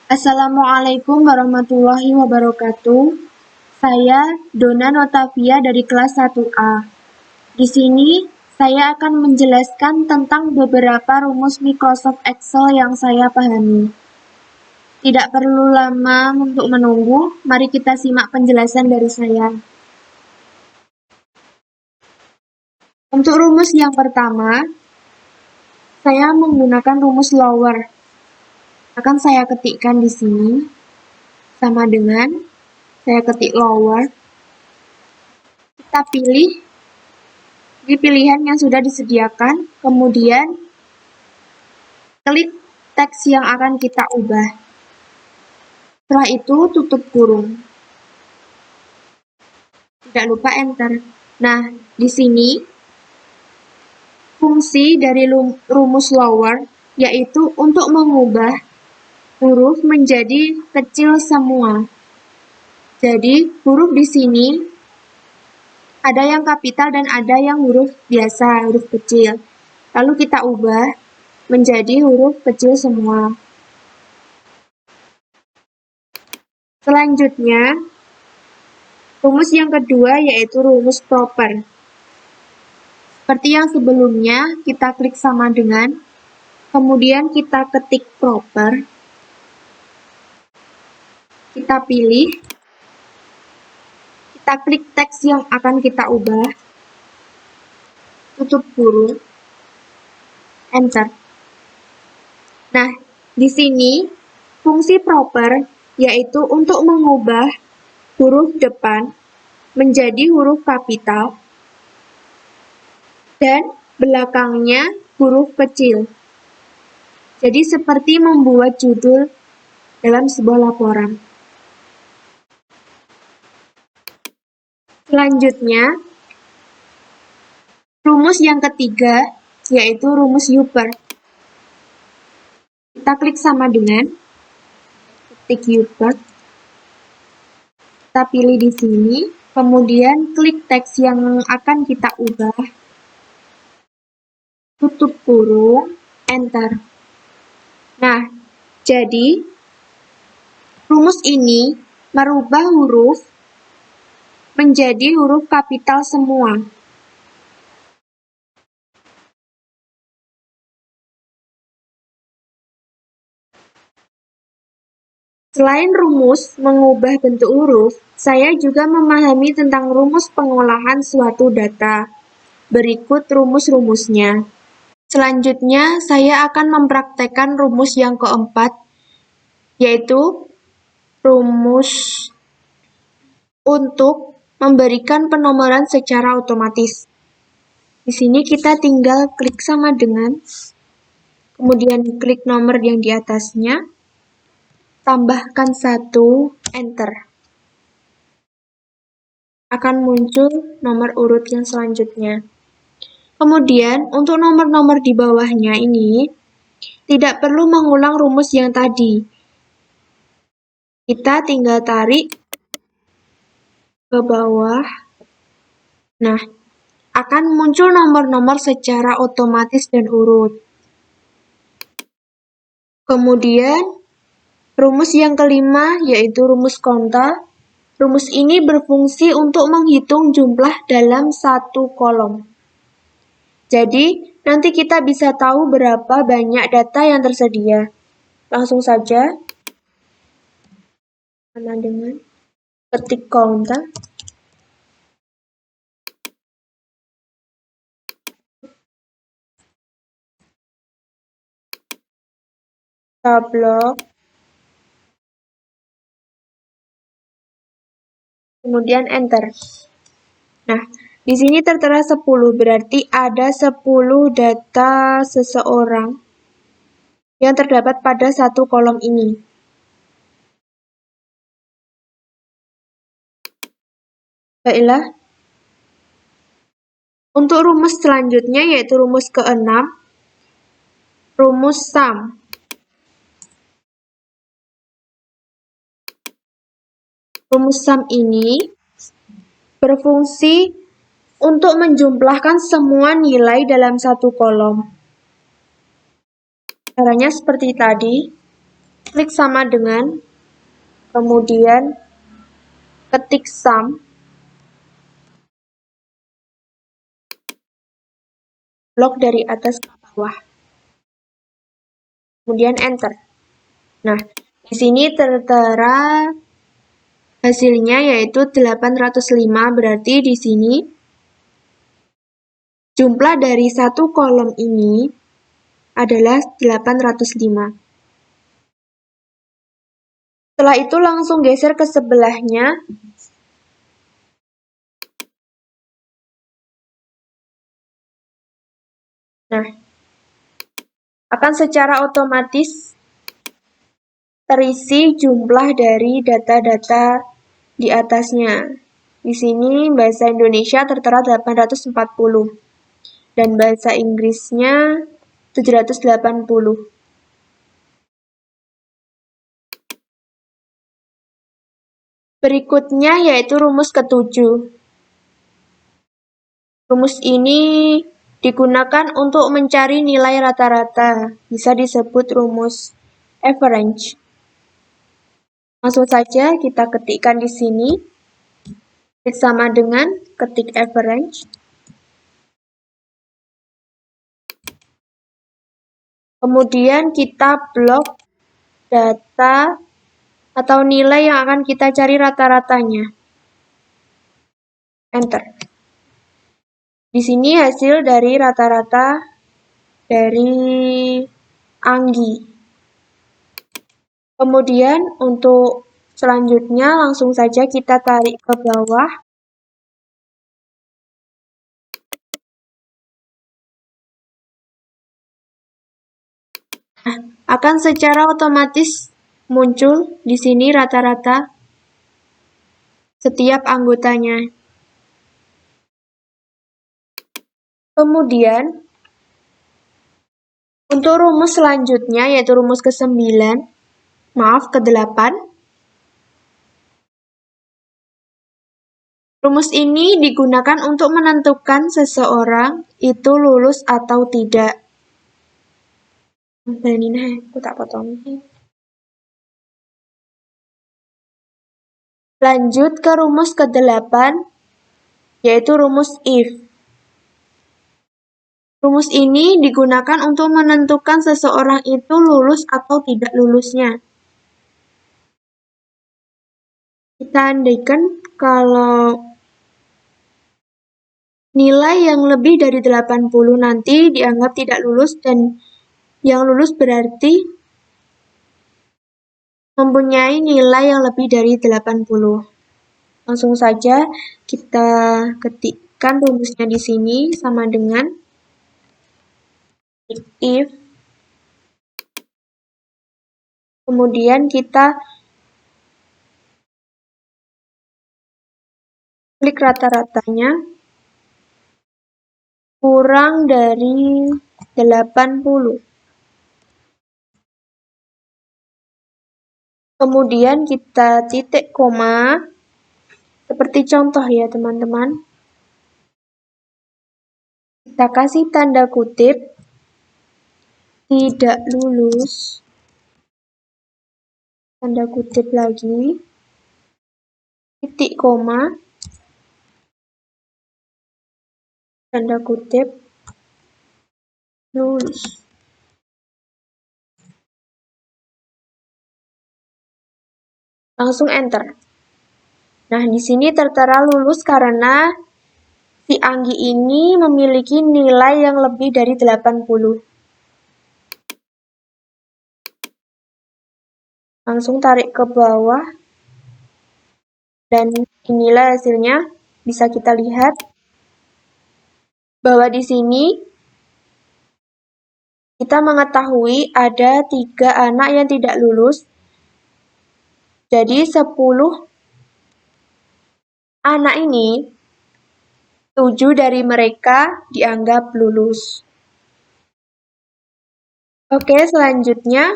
Assalamualaikum warahmatullahi wabarakatuh. Saya Dona Notavia dari kelas 1A. Di sini saya akan menjelaskan tentang beberapa rumus Microsoft Excel yang saya pahami. Tidak perlu lama untuk menunggu, mari kita simak penjelasan dari saya. Untuk rumus yang pertama, saya menggunakan rumus lower. Akan saya ketikkan di sini, sama dengan saya ketik lower. Kita pilih di pilihan yang sudah disediakan, kemudian klik teks yang akan kita ubah. Setelah itu tutup kurung. Tidak lupa enter. Nah, di sini fungsi dari rumus lower yaitu untuk mengubah huruf menjadi kecil semua. Jadi, huruf di sini ada yang kapital dan ada yang huruf biasa, huruf kecil. Lalu kita ubah menjadi huruf kecil semua. Selanjutnya, rumus yang kedua yaitu rumus proper. Seperti yang sebelumnya, kita klik sama dengan, kemudian kita ketik proper. Kita pilih, kita klik teks yang akan kita ubah, tutup kurung, enter. Nah, di sini fungsi proper yaitu untuk mengubah huruf depan menjadi huruf kapital dan belakangnya huruf kecil. Jadi seperti membuat judul dalam sebuah laporan. Selanjutnya, rumus yang ketiga yaitu rumus Upper. Kita klik sama dengan ketik Upper. Kita pilih di sini, kemudian klik teks yang akan kita ubah. Tutup kurung, enter. Nah, jadi rumus ini merubah huruf menjadi huruf kapital semua. Selain rumus mengubah bentuk huruf, saya juga memahami tentang rumus pengolahan suatu data. Berikut rumus-rumusnya. Selanjutnya, saya akan mempraktekkan rumus yang keempat, yaitu rumus untuk memberikan penomoran secara otomatis. Di sini kita tinggal klik sama dengan, kemudian klik nomor yang di atasnya, tambahkan 1, enter. Akan muncul nomor urut yang selanjutnya. Kemudian, untuk nomor-nomor di bawahnya ini, tidak perlu mengulang rumus yang tadi. Kita tinggal tarik ke bawah. Nah, akan muncul nomor-nomor secara otomatis dan urut. Kemudian, rumus yang kelima yaitu rumus konta. Rumus ini berfungsi untuk menghitung jumlah dalam satu kolom. Jadi, nanti kita bisa tahu berapa banyak data yang tersedia. Langsung saja, sama dengan ketik konta. Blok, kemudian enter. Nah, di sini tertera 10, berarti ada 10 data seseorang yang terdapat pada satu kolom ini. Baiklah. Untuk rumus selanjutnya yaitu rumus ke-6, rumus sum. Rumus sum ini berfungsi untuk menjumlahkan semua nilai dalam satu kolom. Caranya seperti tadi. klik sama dengan, kemudian ketik sum, blok dari atas ke bawah, kemudian enter. Nah, di sini tertera hasilnya yaitu 805, berarti di sini jumlah dari satu kolom ini adalah 805. Setelah itu langsung geser ke sebelahnya. Nah, akan secara otomatis terisi jumlah dari data-data di atasnya. Di sini bahasa Indonesia tertera 840 dan bahasa Inggrisnya 780. Berikutnya yaitu rumus ketujuh. Rumus ini digunakan untuk mencari nilai rata-rata, bisa disebut rumus average. Langsung saja kita ketikkan di sini, sama dengan ketik average. Kemudian kita blok data atau nilai yang akan kita cari rata-ratanya. Enter. Di sini hasil dari rata-rata dari Anggi. Kemudian untuk selanjutnya langsung saja kita tarik ke bawah. Nah, akan secara otomatis muncul di sini rata-rata setiap anggotanya. Kemudian untuk rumus selanjutnya yaitu rumus ke-9, ke-8. Rumus ini digunakan untuk menentukan seseorang itu lulus atau tidak. Aku tak potong. Lanjut ke rumus ke-8, yaitu rumus if. Rumus ini digunakan untuk menentukan seseorang itu lulus atau tidak lulusnya. Kita andaikan kalau nilai yang lebih dari 80 nanti dianggap tidak lulus dan yang lulus berarti mempunyai nilai yang lebih dari 80. Langsung saja kita ketikkan rumusnya di sini sama dengan if, kemudian kita klik rata-ratanya kurang dari 80. Kemudian kita titik koma, seperti contoh ya teman-teman. Kita kasih tanda kutip, tidak lulus, tanda kutip lagi, titik koma, tanda kutip, lulus. Langsung enter. Nah, di sini tertera lulus karena si Anggi ini memiliki nilai yang lebih dari 80. Langsung tarik ke bawah. Dan inilah hasilnya. Bisa kita lihat bahwa di sini kita mengetahui ada 3 anak yang tidak lulus. Jadi 10 anak ini, 7 dari mereka dianggap lulus. Oke, selanjutnya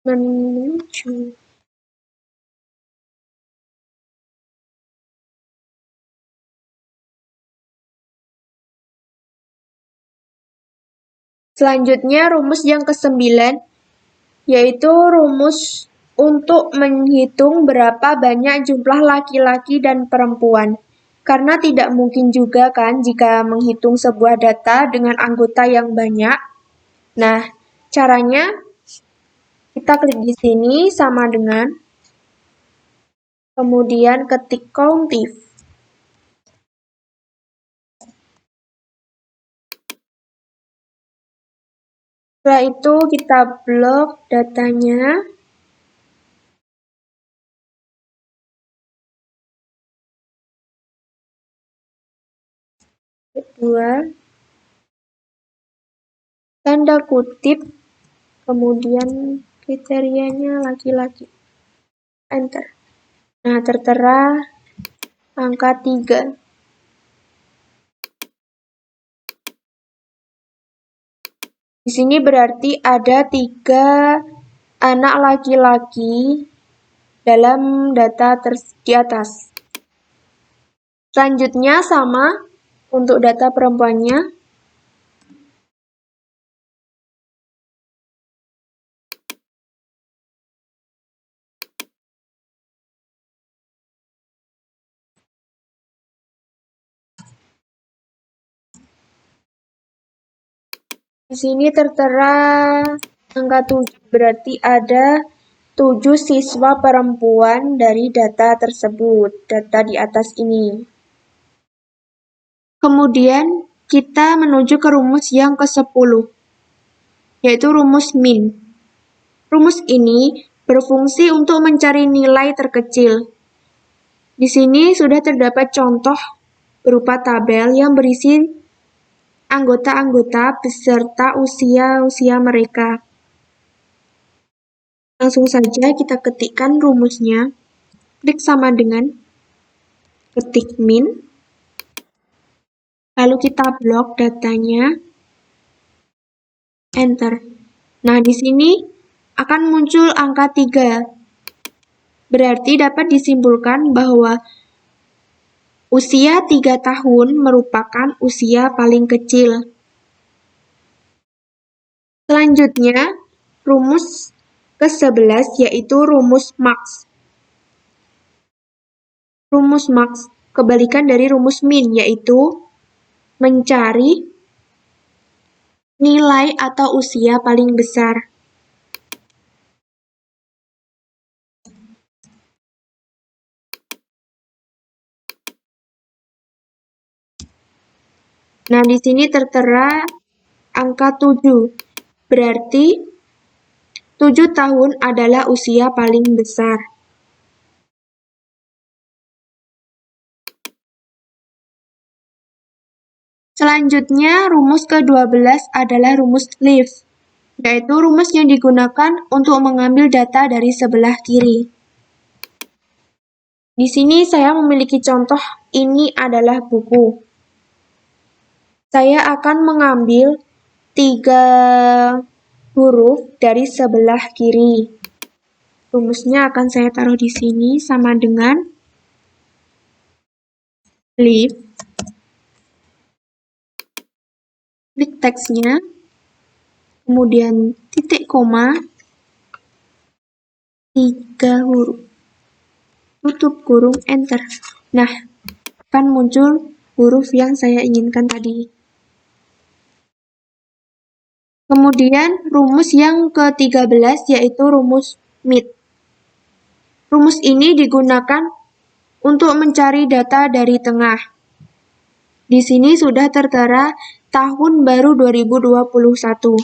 menuju. Selanjutnya rumus yang ke-9, yaitu rumus untuk menghitung berapa banyak jumlah laki-laki dan perempuan. Karena tidak mungkin juga kan jika menghitung sebuah data dengan anggota yang banyak. Nah, caranya kita klik di sini sama dengan, kemudian ketik COUNTIF. Setelah itu kita blok datanya. Kedua, tanda kutip, kemudian kriterianya laki-laki. Enter. Nah, tertera angka 3. Di sini berarti ada 3 anak laki-laki dalam data di atas. Selanjutnya sama untuk data perempuannya. Di sini tertera angka 7, berarti ada 7 siswa perempuan dari data tersebut, data di atas ini. Kemudian kita menuju ke rumus yang ke-10, yaitu rumus min. Rumus ini berfungsi untuk mencari nilai terkecil. Di sini sudah terdapat contoh berupa tabel yang berisi anggota-anggota beserta usia-usia mereka. Langsung saja kita ketikkan rumusnya. Klik sama dengan, ketik min, lalu kita blok datanya, enter. Nah, di sini akan muncul angka 3. Berarti dapat disimpulkan bahwa usia 3 tahun merupakan usia paling kecil. Selanjutnya, rumus ke-11 yaitu rumus max. Rumus max kebalikan dari rumus min, yaitu mencari nilai atau usia paling besar. Nah, di sini tertera angka 7. Berarti 7 tahun adalah usia paling besar. Selanjutnya, rumus ke-12 adalah rumus leave, yaitu rumus yang digunakan untuk mengambil data dari sebelah kiri. Di sini saya memiliki contoh, ini adalah buku. Saya akan mengambil 3 huruf dari sebelah kiri. Rumusnya akan saya taruh di sini sama dengan leave. Klik teksnya, kemudian titik koma, 3 huruf. Tutup kurung, enter. Nah, akan muncul huruf yang saya inginkan tadi. Kemudian rumus yang ke-13 yaitu rumus MIT. Rumus ini digunakan untuk mencari data dari tengah. Di sini sudah tertera tahun baru 2021.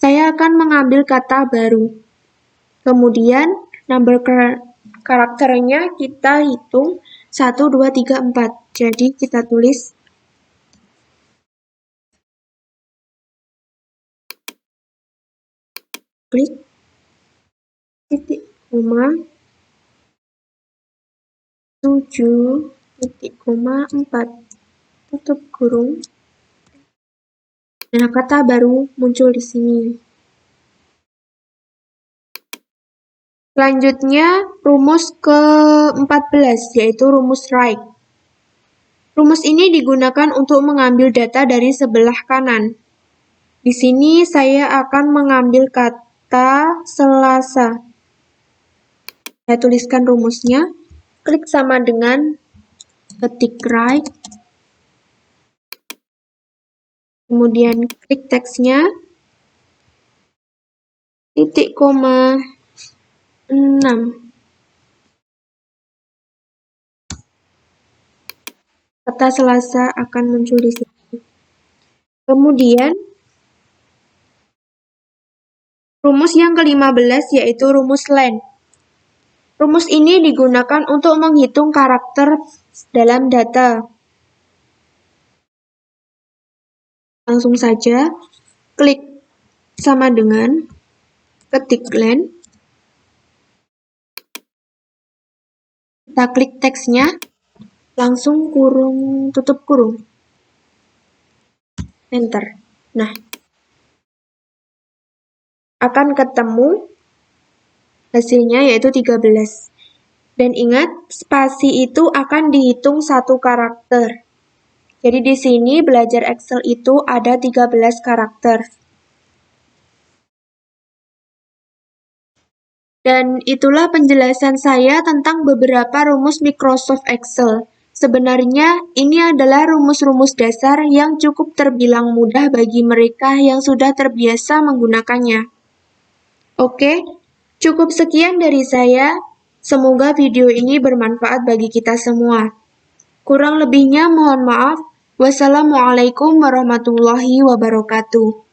Saya akan mengambil kata baru. Kemudian number karakternya kita hitung 1, 2, 3, 4. Jadi kita tulis klik titik koma 7 titik koma 4 tutup kurung. Nah, kata baru muncul di sini. Selanjutnya rumus ke-14 yaitu rumus right. Rumus ini digunakan untuk mengambil data dari sebelah kanan. Di sini saya akan mengambil kata Selasa. Saya tuliskan rumusnya. Klik sama dengan, ketik write. Kemudian klik teksnya. Titik koma 6. Kata Selasa akan muncul di sini. Kemudian, rumus yang ke-15 yaitu rumus len. Rumus ini digunakan untuk menghitung karakter dalam data. Langsung saja, klik sama dengan, ketik len. Kita klik teksnya, langsung kurung, tutup kurung. Enter. Nah, akan ketemu hasilnya yaitu 13. Dan ingat, spasi itu akan dihitung satu karakter. Jadi di sini belajar Excel itu ada 13 karakter. Dan itulah penjelasan saya tentang beberapa rumus Microsoft Excel. Sebenarnya ini adalah rumus-rumus dasar yang cukup terbilang mudah bagi mereka yang sudah terbiasa menggunakannya. Oke, cukup sekian dari saya. Semoga video ini bermanfaat bagi kita semua. Kurang lebihnya mohon maaf. Wassalamualaikum warahmatullahi wabarakatuh.